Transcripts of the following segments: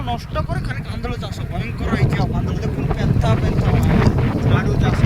ନଷ୍ଟ କରି ଖାଲି କାନ୍ଦୁଳ ଚାଷ ଭୟଙ୍କର ହେଇଛି। ଆଉ କାନ୍ଦୁଳ ଦେଖୁନ ପେନ୍ଥା ପେନ୍ଥା ଝାଡ଼ୁ ଚାଷ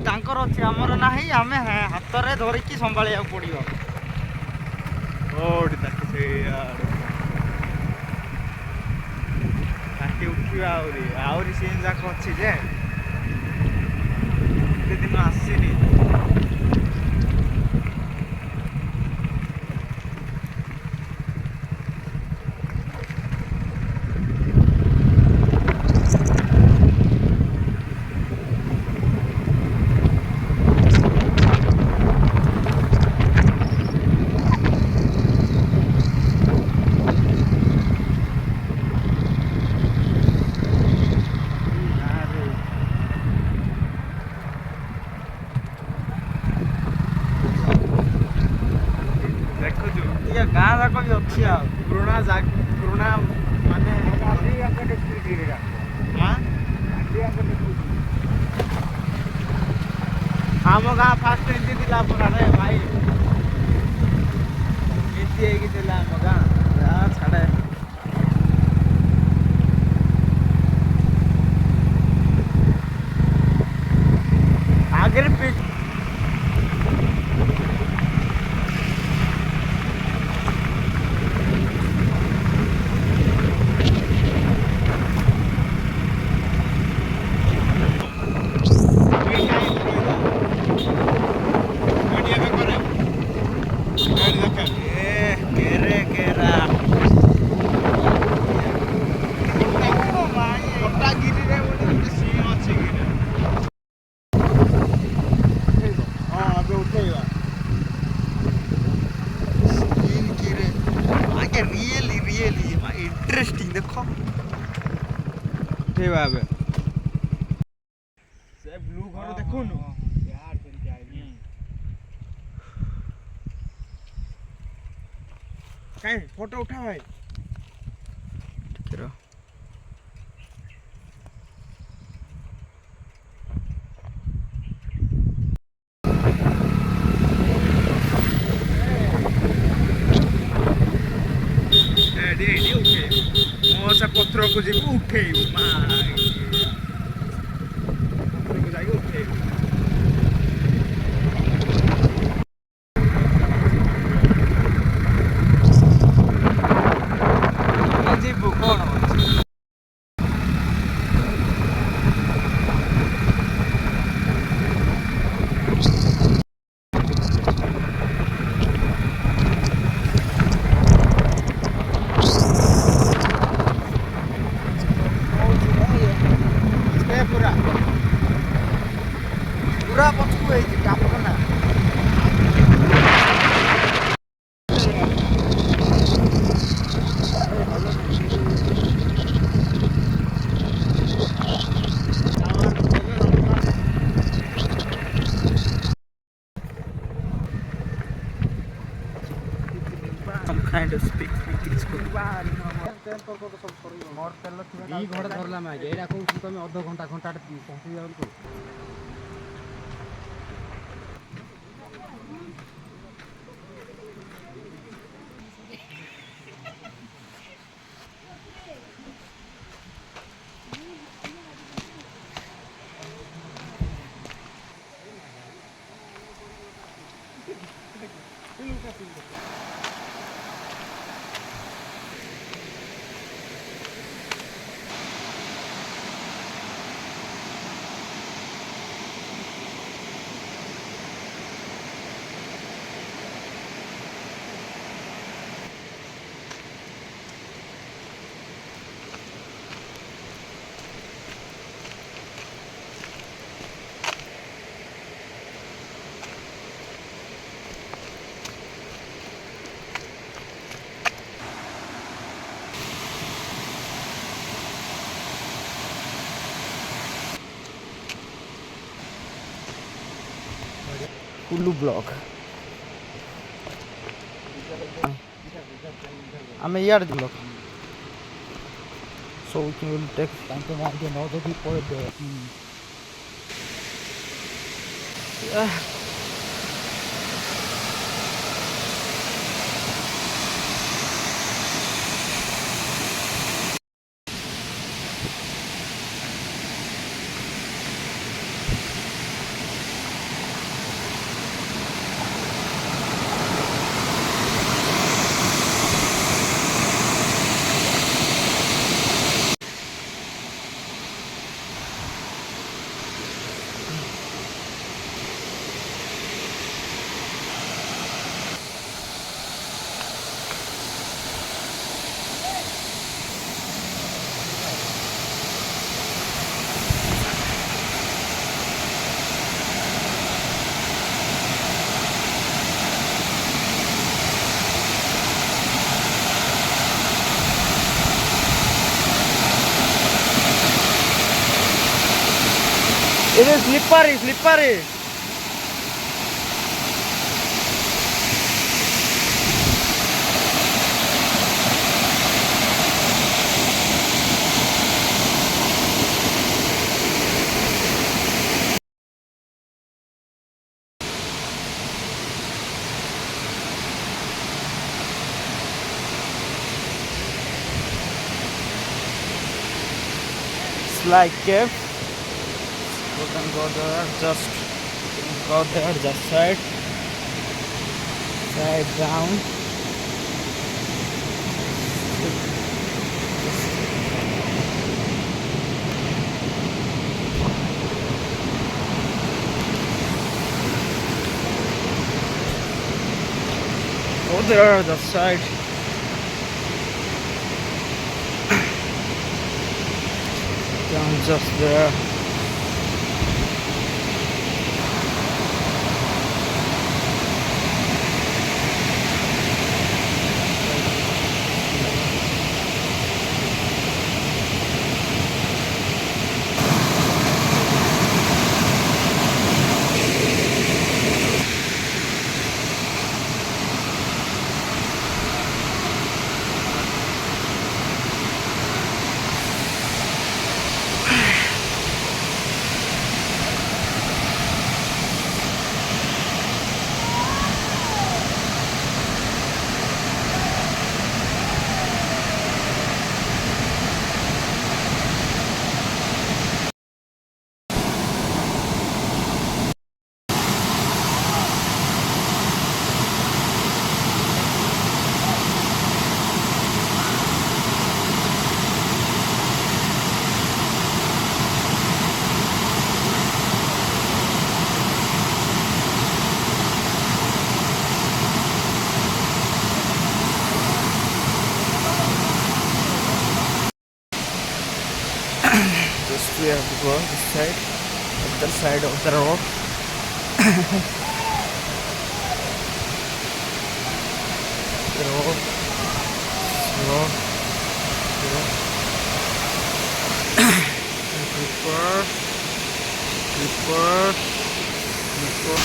ତାଙ୍କର ଅଛି, ଆମର ନାହିଁ। ଆମେ ହାତରେ ଧରିକି ସମ୍ଭାଳିବାକୁ ପଡ଼ିବ। ଓଠି ତାକୁ ତାକି ଉଠିବା ଆହୁରି ସିନ୍ ଯାକ ଅଛି ଯେ ଏତେ ଦିନ ଆସିନି। ଗାଁ ଯାକ ବି ଅଛି ଆଉ ପୁରୁଣା ମାନେ ଆମ ଗାଁ ଫାଷ୍ଟ ଏମିତି ଥିଲା ପରାରେ ଭାଇ, ଏମିତି ହେଇକି ଥିଲା ଆମ ଗାଁ। ଛାଡ଼େ ଆଗରେ इंटरेस्टिंग देखो उठेवा ଏବେ ସେ ବ୍ଲୁ ଘର ଦେଖୁନୁ କାଇଁ ଫଟୋ ଉଠା ଭାଇ ଟିକେ मोसा पथर को जी उठे पथर को जाके उठे जीवु कौन पूरा पछकु है टापर ना some kind of speak English ई घोड़ा धरला मैं एडा को तुम आधा घंटा घंटा पहुंची जाऊ तो কুল্লু ব্লক। আমি ইয়ার block. So we will take Tanto anche noto tipo de It is slippery, slippery. It's like cave. You can go there, just go there, just side down. Go there, the side. Down just there. Just we have to go this side, other side of the road. The road, slow, Clipper, Clipper, Clipper.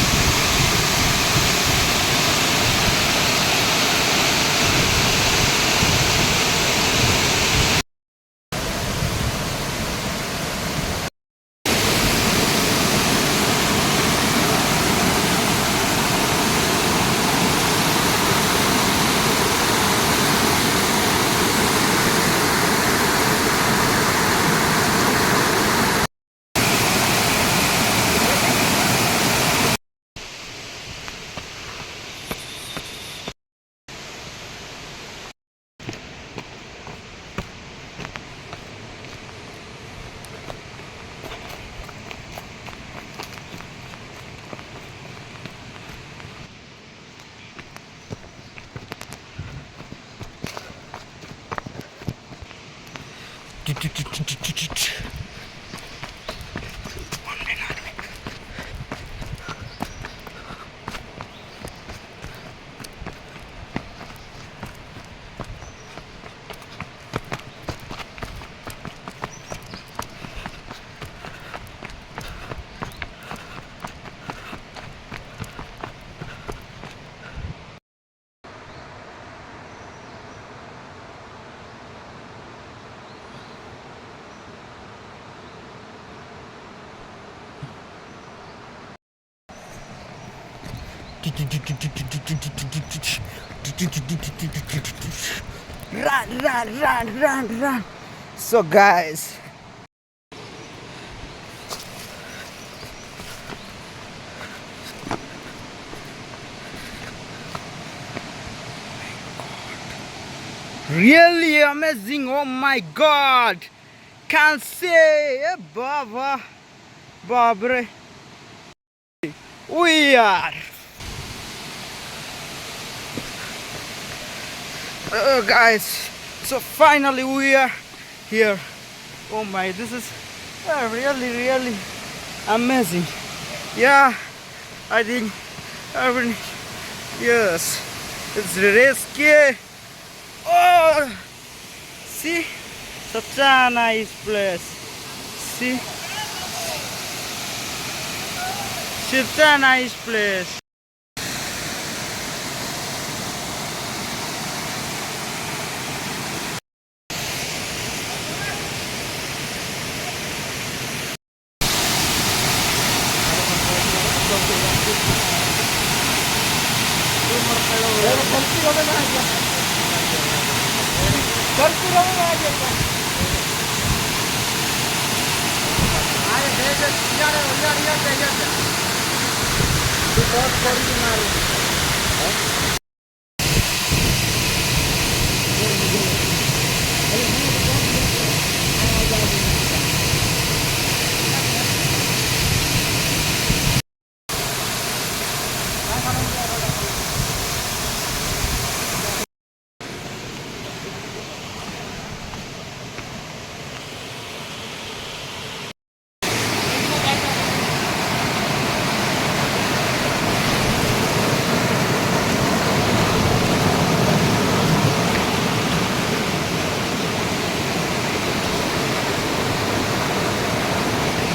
Run. So guys, really amazing. Oh my god, can't say Baba Babre. We are guys, so finally we are here. Oh my, this is really amazing. Yeah, I think every yes, it's risky. Oh, see, such a nice place. See, such a nice place.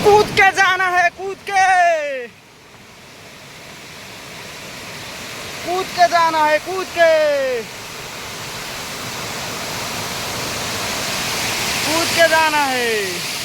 कूद के जाना है, कूद के जाना है, कूद के जाना है।